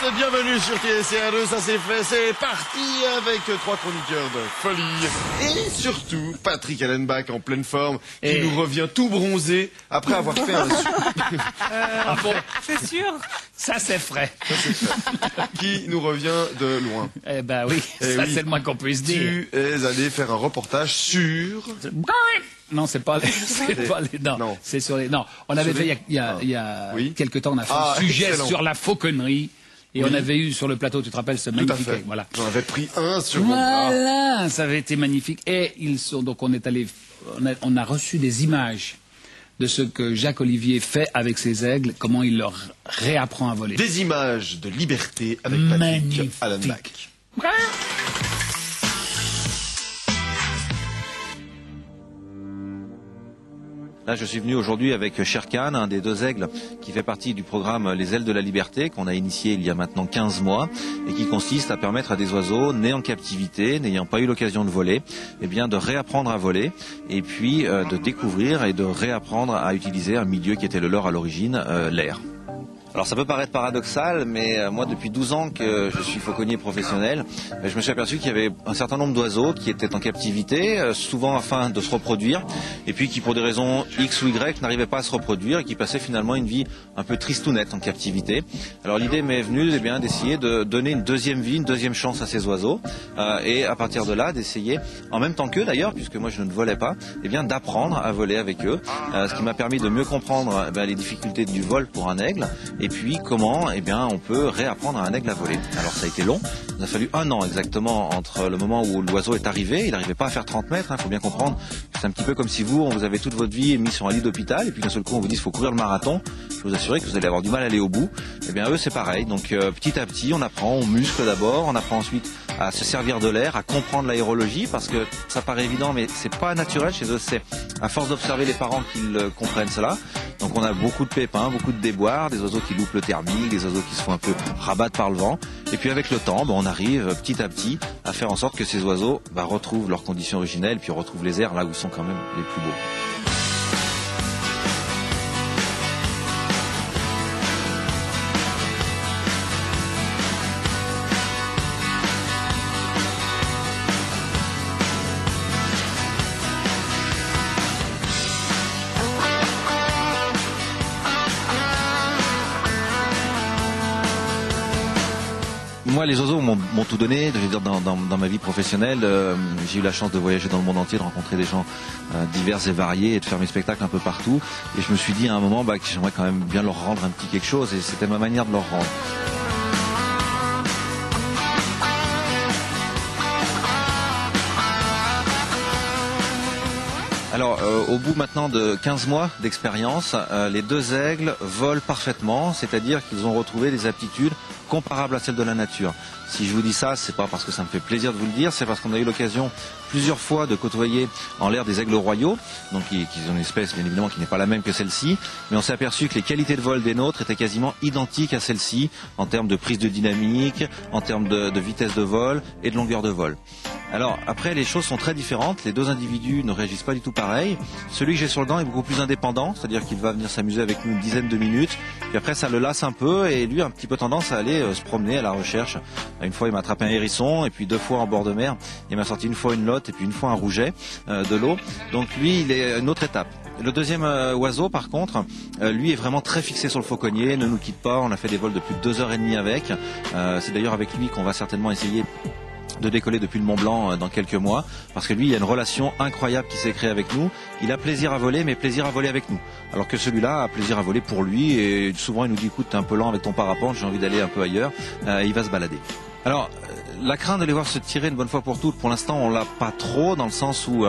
bienvenue sur TSR2, ça c'est fait, c'est parti avec 3 chroniqueurs de folie et surtout Patrick Allenbach en pleine forme qui nous revient tout bronzé après avoir fait un... Bon, c'est sûr. Ça c'est frais. Qui nous revient de loin. Eh ben oui, ça c'est le moins qu'on puisse dire. Tu es allé faire un reportage sur... Non, c'est pas les non. C'est sur les non. On avait fait il y a quelque temps, on a fait un sujet excellent. sur la fauconnerie et on avait eu sur le plateau, tu te rappelles, ce magnifique. Voilà. J'en avais pris un sur mon bras. Voilà, ça avait été magnifique et ils sont donc on a reçu des images de ce que Jacques Olivier fait avec ses aigles, comment il leur réapprend à voler. Des images de liberté avec Patrick Allenbach. Là, je suis venu aujourd'hui avec Sherkan, un des 2 aigles qui fait partie du programme Les Ailes de la Liberté qu'on a initié il y a maintenant 15 mois et qui consiste à permettre à des oiseaux nés en captivité, n'ayant pas eu l'occasion de voler, eh bien de réapprendre à voler et puis de découvrir et de réapprendre à utiliser un milieu qui était le leur à l'origine, l'air. Alors ça peut paraître paradoxal, mais moi depuis 12 ans que je suis fauconnier professionnel, je me suis aperçu qu'il y avait un certain nombre d'oiseaux qui étaient en captivité, souvent afin de se reproduire, et puis qui pour des raisons X ou Y n'arrivaient pas à se reproduire et qui passaient finalement une vie un peu tristounette en captivité. Alors l'idée m'est venue d'essayer de donner une deuxième vie, une deuxième chance à ces oiseaux, et à partir de là d'essayer, en même temps qu'eux d'ailleurs, puisque moi je ne volais pas, d'apprendre à voler avec eux, ce qui m'a permis de mieux comprendre les difficultés du vol pour un aigle. Et puis comment on peut réapprendre à un aigle à voler. Alors ça a été long, il a fallu 1 an exactement entre le moment où l'oiseau est arrivé, il n'arrivait pas à faire 30 mètres, faut bien comprendre, c'est un petit peu comme si vous avez toute votre vie mis sur un lit d'hôpital et puis d'un seul coup on vous dit qu'il faut courir le marathon, je peux vous assurer que vous allez avoir du mal à aller au bout. Et bien eux c'est pareil, donc petit à petit on apprend, on muscle d'abord, on apprend ensuite à se servir de l'air, à comprendre l'aérologie, parce que ça paraît évident mais c'est pas naturel chez eux, c'est à force d'observer les parents qu'ils comprennent cela. Donc on a beaucoup de pépins, beaucoup de déboires, des oiseaux qui loupent le thermique, des oiseaux qui se font un peu rabattre par le vent. Et puis avec le temps, on arrive petit à petit à faire en sorte que ces oiseaux retrouvent leurs conditions originelles, puis retrouvent les airs là où ils sont quand même les plus beaux. Moi, les oiseaux m'ont tout donné. Je veux dire, dans ma vie professionnelle, j'ai eu la chance de voyager dans le monde entier, de rencontrer des gens divers et variés et de faire mes spectacles un peu partout. Et je me suis dit à un moment que j'aimerais quand même bien leur rendre un petit quelque chose et c'était ma manière de leur rendre. Alors, au bout maintenant de 15 mois d'expérience, les 2 aigles volent parfaitement, c'est-à-dire qu'ils ont retrouvé des aptitudes comparables à celles de la nature. Si je vous dis ça, c'est pas parce que ça me fait plaisir de vous le dire, c'est parce qu'on a eu l'occasion plusieurs fois de côtoyer en l'air des aigles royaux, donc qui ont une espèce bien évidemment qui n'est pas la même que celle-ci, mais on s'est aperçu que les qualités de vol des nôtres étaient quasiment identiques à celle-ci en termes de prise de dynamique, en termes de vitesse de vol et de longueur de vol. Alors après les choses sont très différentes, les 2 individus ne réagissent pas du tout pareil. Celui que j'ai sur le gant est beaucoup plus indépendant, c'est-à-dire qu'il va venir s'amuser avec nous une dizaine de minutes, puis après ça le lasse un peu et lui a un petit peu tendance à aller se promener à la recherche. Une fois il m'a attrapé un hérisson et puis 2 fois en bord de mer, il m'a sorti une fois une lotte et puis une fois un rouget de l'eau. Donc lui il est à une autre étape. Le deuxième oiseau par contre, lui est vraiment très fixé sur le fauconnier, ne nous quitte pas, on a fait des vols de plus de 2h30 avec. C'est d'ailleurs avec lui qu'on va certainement essayer de décoller depuis le Mont Blanc dans quelques mois, parce que lui, il y a une relation incroyable qui s'est créée avec nous. Il a plaisir à voler, mais plaisir à voler avec nous. Alors que celui-là a plaisir à voler pour lui, et souvent il nous dit, écoute, t'es un peu lent avec ton parapente, j'ai envie d'aller un peu ailleurs, il va se balader. Alors, la crainte de les voir se tirer une bonne fois pour toutes, pour l'instant on l'a pas trop, dans le sens où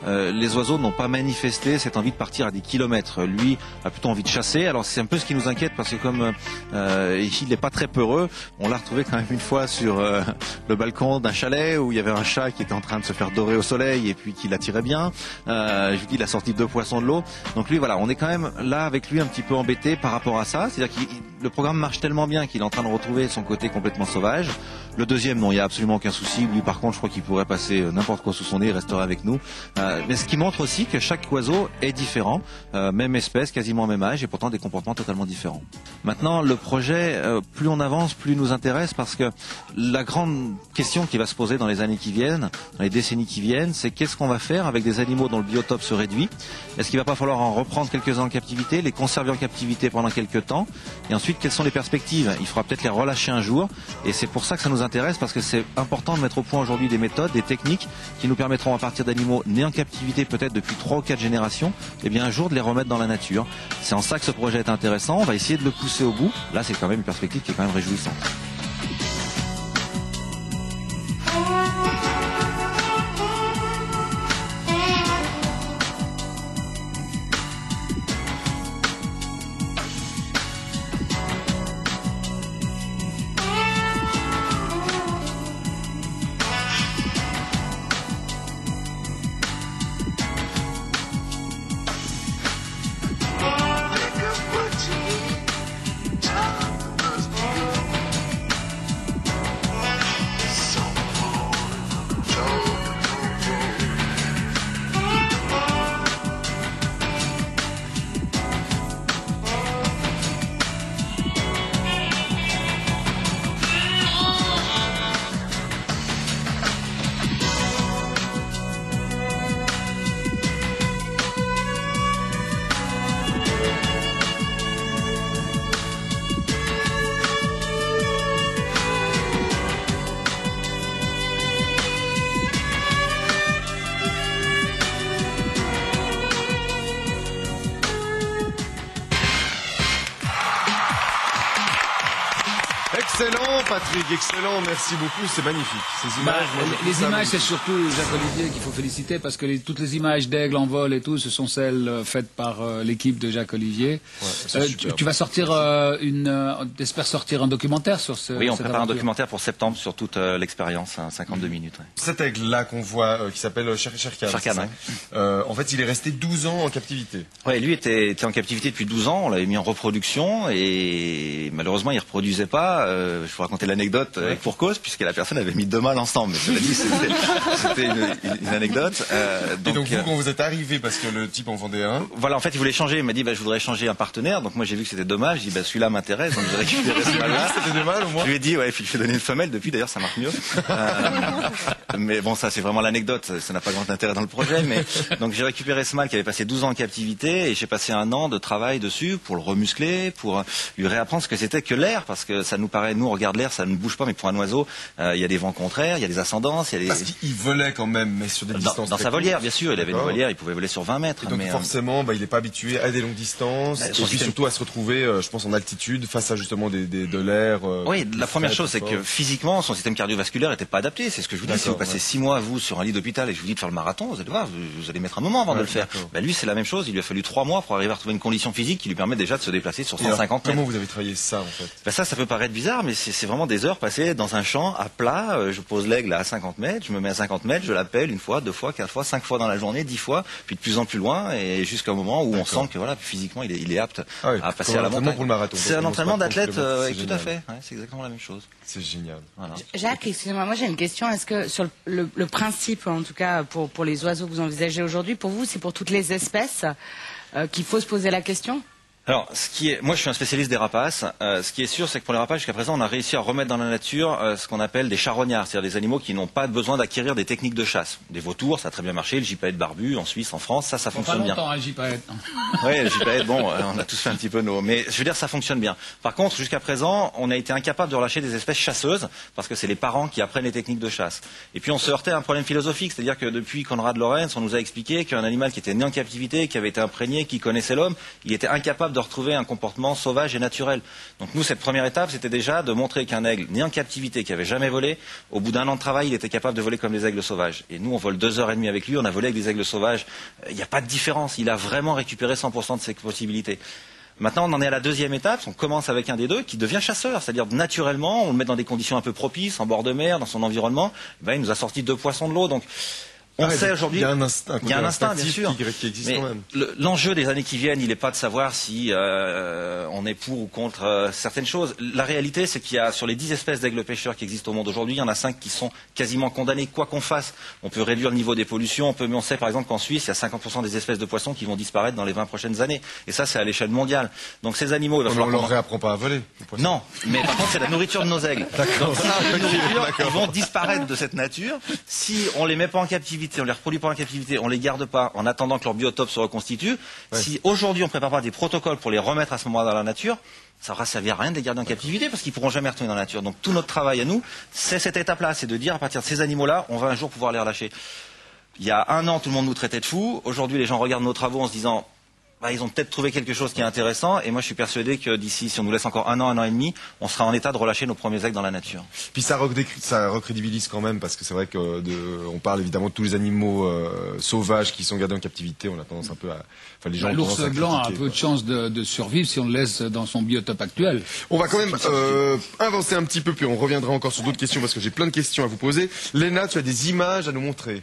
les oiseaux n'ont pas manifesté cette envie de partir à des kilomètres. Lui a plutôt envie de chasser, alors c'est un peu ce qui nous inquiète, parce que comme il n'est pas très peureux, on l'a retrouvé quand même une fois sur le balcon d'un chalet où il y avait un chat qui était en train de se faire dorer au soleil et puis qui l'attirait bien. Je vous dis, il a sorti 2 poissons de l'eau. Donc lui, voilà, on est quand même là avec lui un petit peu embêté par rapport à ça. C'est-à-dire que le programme marche tellement bien qu'il est en train de retrouver son côté complètement sauvage. Le deuxième, non, il n'y a absolument aucun souci. Lui, par contre, je crois qu'il pourrait passer n'importe quoi sous son nez, il resterait avec nous. Mais ce qui montre aussi que chaque oiseau est différent, même espèce, quasiment même âge, et pourtant des comportements totalement différents. Maintenant, le projet, plus on avance, plus il nous intéresse, parce que la grande question qui va se poser dans les années qui viennent, dans les décennies qui viennent, c'est qu'est-ce qu'on va faire avec des animaux dont le biotope se réduit? Est-ce qu'il va pas falloir en reprendre quelques-uns en captivité, les conserver en captivité pendant quelques temps, et ensuite quelles sont les perspectives? Il faudra peut-être les relâcher un jour, et c'est pour ça que ça nous intéresse, parce que c'est important de mettre au point aujourd'hui des méthodes, des techniques qui nous permettront à partir d'animaux nés en captivité peut-être depuis 3 ou 4 générations, et bien un jour de les remettre dans la nature. C'est en ça que ce projet est intéressant, on va essayer de le pousser au bout. Là, c'est quand même une perspective qui est quand même réjouissante. Excellent, Patrick, excellent, merci beaucoup, c'est magnifique. Ces images, les images, c'est surtout Jacques Olivier qu'il faut féliciter parce que toutes les images d'aigle en vol et tout, ce sont celles faites par l'équipe de Jacques Olivier. Ouais, tu vas sortir t'espères sortir un documentaire sur ce. Oui, on prépare un documentaire pour septembre sur toute l'expérience, 52 minutes. Ouais. Cet aigle-là qu'on voit, qui s'appelle Sherkan. Sherkan, en fait, il est resté 12 ans en captivité. Ouais, lui était en captivité depuis 12 ans, on l'avait mis en reproduction et malheureusement il ne reproduisait pas. Je vous raconter l'anecdote avec pour cause, puisque la personne avait mis 2 mâles ensemble. Mais cela dit, c'était une anecdote. Et donc vous, quand vous êtes arrivé, parce que le type en vendait un. Voilà, en fait, il voulait changer. Il m'a dit, je voudrais changer un partenaire. Donc moi, j'ai vu que c'était dommage. J'ai dit, celui-là m'intéresse. Donc j'ai récupéré ce mâle-là. C'était 2 mâles au moins. Je lui ai dit, puis je lui ai donné une femelle. Depuis, d'ailleurs, ça marche mieux. Mais bon, ça, c'est vraiment l'anecdote. Ça n'a pas grand intérêt dans le projet. Mais donc j'ai récupéré ce mâle qui avait passé 12 ans en captivité et j'ai passé 1 an de travail dessus pour le remuscler, pour lui réapprendre ce que c'était que l'air, parce que ça nous paraît, nous on regarde l'air, ça ne bouge pas, mais pour un oiseau, il y a des vents contraires, il y a des ascendances, il y a des... Parce qu'il volait quand même, mais sur des distances dans sa volière, bien sûr, il avait une volière, il pouvait voler sur 20 mètres. Et donc forcément, il n'est pas habitué à des longues distances, et puis surtout à se retrouver, je pense, en altitude, face à justement de l'air... Oui, la première chose, c'est que physiquement, son système cardiovasculaire n'était pas adapté, c'est ce que je vous dis. Si vous passez 6 mois, vous, sur un lit d'hôpital, et je vous dis de faire le marathon, vous allez voir, vous allez mettre un moment avant de le faire. Lui, c'est la même chose, il lui a fallu 3 mois pour arriver à retrouver une condition physique qui lui permet déjà de se déplacer sur 150 mètres. Comment vous avez travaillé ça, en fait? Ça peut paraître bizarre, mais c'est vraiment des heures passées dans un champ à plat. Je pose l'aigle à 50 mètres, je me mets à 50 mètres, je l'appelle 1 fois, 2 fois, 4 fois, 5 fois dans la journée, 10 fois, puis de plus en plus loin, et jusqu'à un moment où on sent que voilà, physiquement, il est apte à passer à la montagne. Pour le marathon. C'est un entraînement d'athlète, tout à fait. Ouais, c'est exactement la même chose. C'est génial. Voilà. Jacques, excusez-moi, moi j'ai une question. Est-ce que sur le principe, en tout cas pour les oiseaux que vous envisagez aujourd'hui, pour vous, c'est pour toutes les espèces qu'il faut se poser la question? Alors, moi je suis un spécialiste des rapaces. Ce qui est sûr, c'est que pour les rapaces, jusqu'à présent, on a réussi à remettre dans la nature ce qu'on appelle des charognards, c'est-à-dire des animaux qui n'ont pas besoin d'acquérir des techniques de chasse. Des vautours, ça a très bien marché, le gypaète barbu en Suisse, en France, ça fonctionne bien. Pas longtemps, un gypaète. Oui, le gypaète, on a tous fait un petit peu nos... Mais je veux dire, ça fonctionne bien. Par contre, jusqu'à présent, on a été incapable de relâcher des espèces chasseuses, parce que c'est les parents qui apprennent les techniques de chasse. Et puis on se heurtait à un problème philosophique, c'est-à-dire que depuis Konrad Lorenz, on nous a expliqué qu'un animal qui était né en captivité, qui avait été imprégné, qui connaissait l'homme, il était incapable de retrouver un comportement sauvage et naturel. Donc nous, cette première étape, c'était déjà de montrer qu'un aigle né en captivité, qui avait jamais volé, au bout d'1 an de travail, il était capable de voler comme les aigles sauvages. Et nous, on vole 2h30 avec lui, on a volé avec des aigles sauvages. Il n'y a pas de différence. Il a vraiment récupéré 100% de ses possibilités. Maintenant, on en est à la 2e étape. On commence avec un des deux qui devient chasseur. C'est-à-dire, naturellement, on le met dans des conditions un peu propices, en bord de mer, dans son environnement. Il nous a sorti 2 poissons de l'eau. Donc, On sait aujourd'hui. Il y a un instinct. Il y a un instinct, bien sûr. Qui existe mais quand même. L'enjeu des années qui viennent, il n'est pas de savoir si on est pour ou contre certaines choses. La réalité, c'est qu'il y a sur les 10 espèces d'aigles pêcheurs qui existent au monde aujourd'hui, il y en a 5 qui sont quasiment condamnées, quoi qu'on fasse. On peut réduire le niveau des pollutions, mais on sait par exemple qu'en Suisse, il y a 50% des espèces de poissons qui vont disparaître dans les 20 prochaines années. Et ça, c'est à l'échelle mondiale. Donc ces animaux, il va falloir on leur réapprend pas à voler. Non, mais par contre, c'est la nourriture de nos aigles. Donc ça, la nourriture, ils vont disparaître de cette nature. Si on les met pas en captivité, on les reproduit pas en captivité, on les garde pas en attendant que leur biotope se reconstitue. Ouais. Si aujourd'hui on prépare pas des protocoles pour les remettre à ce moment-là dans la nature, ça aura servi à rien de les garder en captivité parce qu'ils pourront jamais retourner dans la nature. Donc tout notre travail à nous, c'est cette étape-là, c'est de dire à partir de ces animaux-là, on va un jour pouvoir les relâcher. Il y a un an, tout le monde nous traitait de fous. Aujourd'hui, les gens regardent nos travaux en se disant, ils ont peut-être trouvé quelque chose qui est intéressant. Et moi, je suis persuadé que d'ici, si on nous laisse encore un an et demi, on sera en état de relâcher nos premiers aigles dans la nature. Puis ça recrédibilise quand même, parce que c'est vrai que on parle évidemment de tous les animaux sauvages qui sont gardés en captivité. On a tendance un peu à... Enfin, les gens l'ours blanc a un peu de chance de survivre si on le laisse dans son biotope actuel. On va quand même avancer un petit peu, puis on reviendra encore sur d'autres questions, parce que j'ai plein de questions à vous poser. Léna, tu as des images à nous montrer.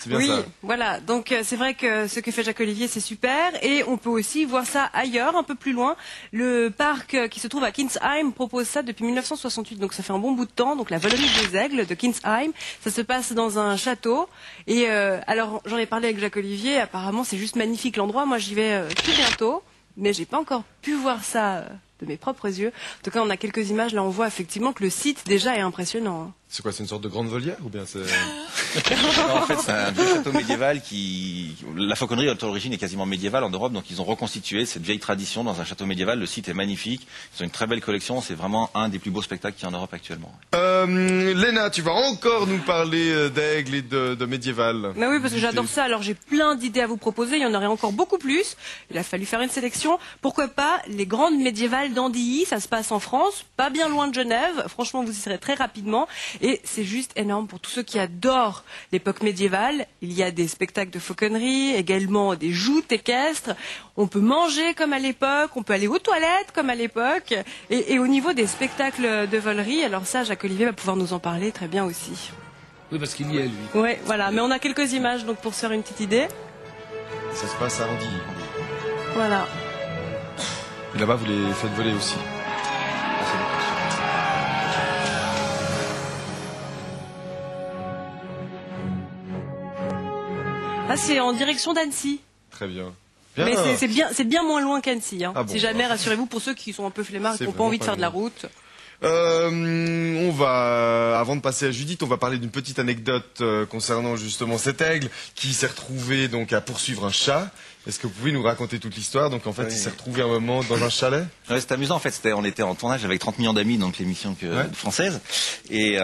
Oui, ça. Voilà. Donc c'est vrai que ce que fait Jacques-Olivier, c'est super. Et on peut aussi voir ça ailleurs, un peu plus loin. Le parc qui se trouve à Kinsheim propose ça depuis 1968. Donc ça fait un bon bout de temps. Donc la Volonie des aigles de Kinsheim, ça se passe dans un château. Et alors j'en ai parlé avec Jacques-Olivier. Apparemment c'est juste magnifique l'endroit. Moi j'y vais tout bientôt. Mais j'ai pas encore pu voir ça de mes propres yeux. En tout cas, on a quelques images. Là, on voit effectivement que le site déjà est impressionnant. C'est quoi, c'est une sorte de grande volière ou bien c'est... Non, en fait, c'est un vieux château médiéval qui... La fauconnerie, à l'origine, est quasiment médiévale en Europe, donc ils ont reconstitué cette vieille tradition dans un château médiéval. Le site est magnifique. Ils ont une très belle collection. C'est vraiment un des plus beaux spectacles qu'il y a en Europe actuellement. Léna, tu vas encore nous parler d'aigles et de médiéval. Mais oui, parce que j'adore ça. Alors j'ai plein d'idées à vous proposer. Il y en aurait encore beaucoup plus. Il a fallu faire une sélection. Pourquoi pas les grandes médiévales d'Andilly. Ça se passe en France, pas bien loin de Genève. Franchement, vous y serez très rapidement. Et c'est juste énorme pour tous ceux qui adorent l'époque médiévale. Il y a des spectacles de fauconnerie, également des joutes équestres. On peut manger comme à l'époque, on peut aller aux toilettes comme à l'époque. Et au niveau des spectacles de volerie, alors ça, Jacques-Olivier va pouvoir nous en parler très bien aussi. Oui, parce qu'il y est, lui. Oui, voilà. Mais on a quelques images donc pour se faire une petite idée. Ça se passe à Andilly. Voilà. Et là-bas, vous les faites voler aussi. Ah, c'est en direction d'Annecy. Très bien. Mais c'est bien moins loin qu'Annecy. Hein. Ah bon, si jamais, rassurez-vous, pour ceux qui sont un peu flemmards, qui n'ont pas envie de faire de la route. On va, avant de passer à Judith, on va parler d'une petite anecdote concernant justement cet aigle qui s'est retrouvé donc à poursuivre un chat. Est-ce que vous pouvez nous raconter toute l'histoire? Donc en fait, il s'est retrouvé un moment dans un chalet. Ouais, c'est amusant en fait. On était en tournage avec 30 millions d'amis, donc l'émission française. Et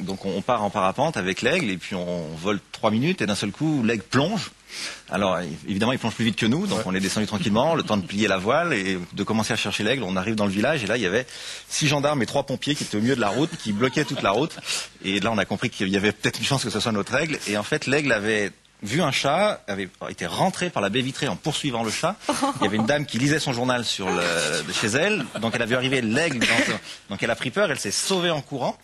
donc on part en parapente avec l'aigle et puis on vole 3 minutes et d'un seul coup l'aigle plonge. Alors évidemment il plonge plus vite que nous, donc on est descendu tranquillement, le temps de plier la voile et de commencer à chercher l'aigle. On arrive dans le village et là il y avait 6 gendarmes et 3 pompiers qui étaient au milieu de la route, qui bloquaient toute la route. Et là on a compris qu'il y avait peut-être une chance que ce soit notre aigle. Et en fait l'aigle avait vu un chat, avait été rentré par la baie vitrée en poursuivant le chat. Il y avait une dame qui lisait son journal chez elle, donc elle a vu arriver l'aigle, donc elle a pris peur, elle s'est sauvée en courant.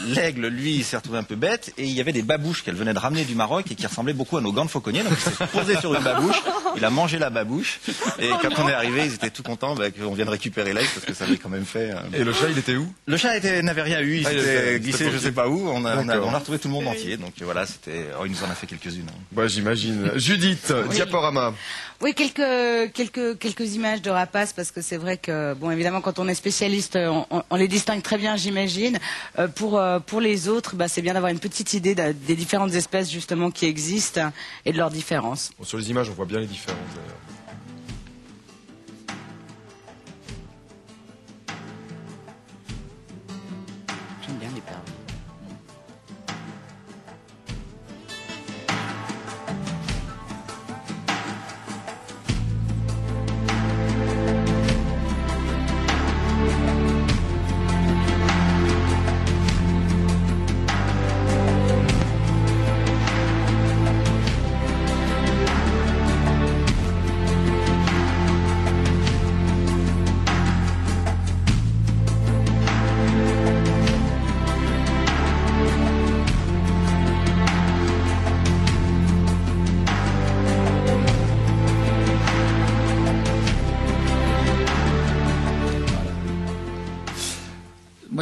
L'aigle, lui, il s'est retrouvé un peu bête, et il y avait des babouches qu'elle venait de ramener du Maroc et qui ressemblaient beaucoup à nos gants de fauconnier, donc il s'est posé sur une babouche, il a mangé la babouche, et quand on est arrivé, ils étaient tout contents qu'on vienne récupérer l'aigle, parce que ça avait quand même fait... Et le chat, il était où? Le chat n'avait rien eu, il s'était glissé je sais pas où, on a retrouvé tout le monde entier, donc voilà, il nous en a fait quelques-unes. Bah, j'imagine. Judith, oui. Diaporama. Oui, quelques images de rapaces, parce que c'est vrai que, bon, évidemment, quand on est spécialiste, on les distingue très bien, j'imagine. Pour les autres, bah, c'est bien d'avoir une petite idée des différentes espèces, justement, qui existent et de leurs différences. Bon, sur les images, on voit bien les différences, d'ailleurs. J'aime bien les perles.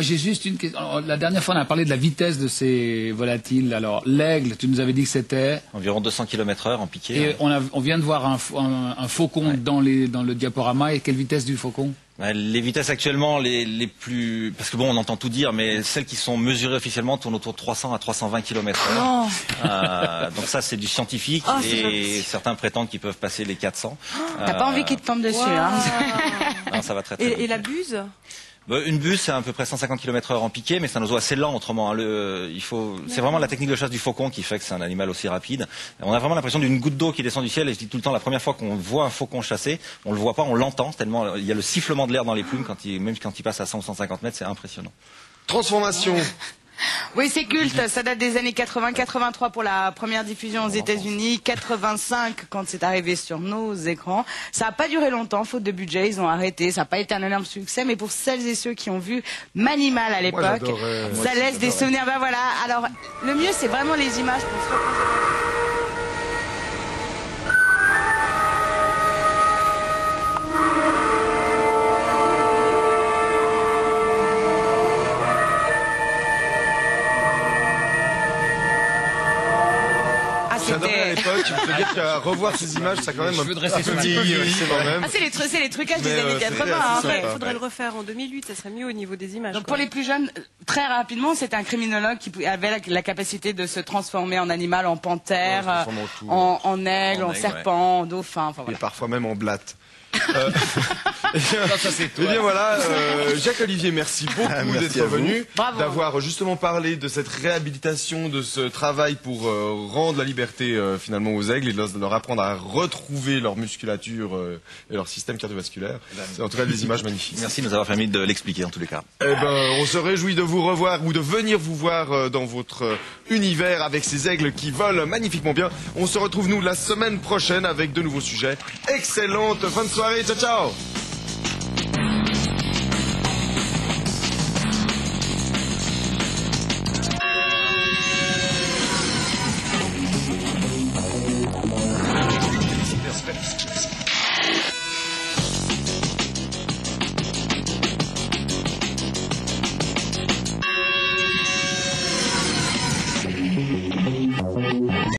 Moi, j'ai juste une question. Alors, la dernière fois, on a parlé de la vitesse de ces volatiles. Alors, l'aigle, tu nous avais dit que c'était... Environ 200 km/h en piqué. Et on vient de voir un faucon dans le diaporama. Et quelle vitesse du faucon? Les vitesses actuellement les plus... Parce que bon, on entend tout dire, mais celles qui sont mesurées officiellement tournent autour de 300 à 320 km/h. Donc ça, c'est du scientifique. Et certains prétendent qu'ils peuvent passer les 400. T'as pas envie qu'ils te tombent dessus, hein? Non, ça va très vite. Et la buse? Une buse, c'est à peu près 150 km/h en piqué, mais c'est un oiseau assez lent autrement. C'est vraiment la technique de chasse du faucon qui fait que c'est un animal aussi rapide. On a vraiment l'impression d'une goutte d'eau qui descend du ciel, et je dis tout le temps, la première fois qu'on voit un faucon chasser, on le voit pas, on l'entend, tellement il y a le sifflement de l'air dans les plumes, même quand il passe à 100 ou 150 mètres, c'est impressionnant. Transformation. Oui, c'est culte. Ça date des années 80, 83 pour la première diffusion aux États-Unis, 85 quand c'est arrivé sur nos écrans. Ça n'a pas duré longtemps, faute de budget, ils ont arrêté. Ça n'a pas été un énorme succès, mais pour celles et ceux qui ont vu Manimal à l'époque, ça laisse des souvenirs. Ben voilà. Alors, le mieux, c'est vraiment les images pour se représenter. J'adorais à l'époque, je peux dire qu'à revoir ces images, ça quand même un peu vieilli quand même. C'est les trucages des années 80. Il faudrait le refaire en 2008, ça serait mieux au niveau des images. Donc pour les plus jeunes, très rapidement, c'était un criminologue qui avait la capacité de se transformer en animal, en panthère, en aigle, en serpent, en dauphin. Enfin, voilà. Et parfois même en blatte. Eh bien voilà, Jacques-Olivier, merci beaucoup d'être venu, d'avoir justement parlé de cette réhabilitation, de ce travail pour rendre la liberté finalement aux aigles et de leur apprendre à retrouver leur musculature et leur système cardiovasculaire. C'est en tout cas des images magnifiques. Merci de nous avoir permis de l'expliquer en tous les cas. Eh ben, on se réjouit de vous revoir ou de venir vous voir dans votre univers avec ces aigles qui volent magnifiquement bien. On se retrouve nous la semaine prochaine avec de nouveaux sujets. Excellente fin de soirée, ciao ciao.